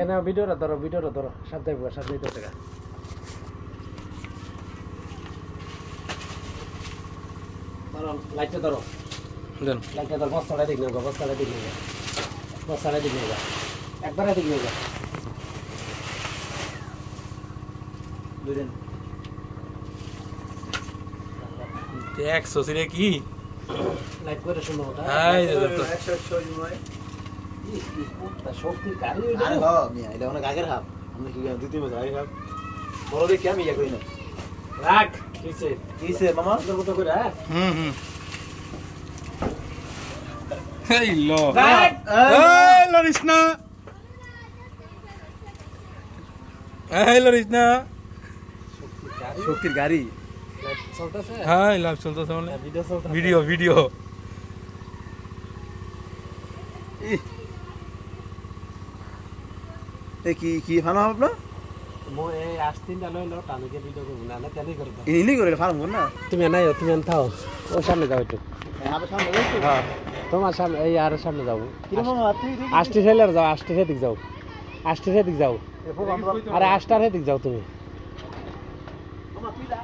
এনা ভিডিওটা ধরো সাবধানে বসা সাবধানে তো টাকা ধরো লাইটটা ধরো দেন লাইটটা ধরো বস্তাটা দিক না বস্তাটা দিক না একবারে দিক না দুদিন দেখ সসিরে কি লাইট করে শুনো ওটা হাই তো 100 নয় তা শক্তি গাড়ি আরে বাবা মিয়া এটা অনেক আগের হাফ আমরা কি দুই তিন বছর আগের হাফ বড় দেখি আমি ইয়া করি না রাখ কিছে কিসে মামা তোর মতো করে হুম এই লো রাখ এই লরিসনা শক্তির গাড়ি লাইট চলতেছে হ্যাঁ লাভ চলতেছে মানে ভিডিও চলতেছে ভিডিও এ কি কি ফানো আপনার মো এই আস্তিনটা লইলো টানিকে ভিডিও করব না কেনই করব ইনি করে ফার্ম কর না তুমি নাই তুমি আনতাও ও সামনে যাও একটু আবার সামনে যাইছো হ্যাঁ তোমার সামনে এই আর সামনে যাও কি রে মামা তুই আষ্টি ঠেলার যাও আষ্টি দিক যাও আষ্টি দিক যাও আরে আষ্টার দিক যাও তুমি মামা তুই যা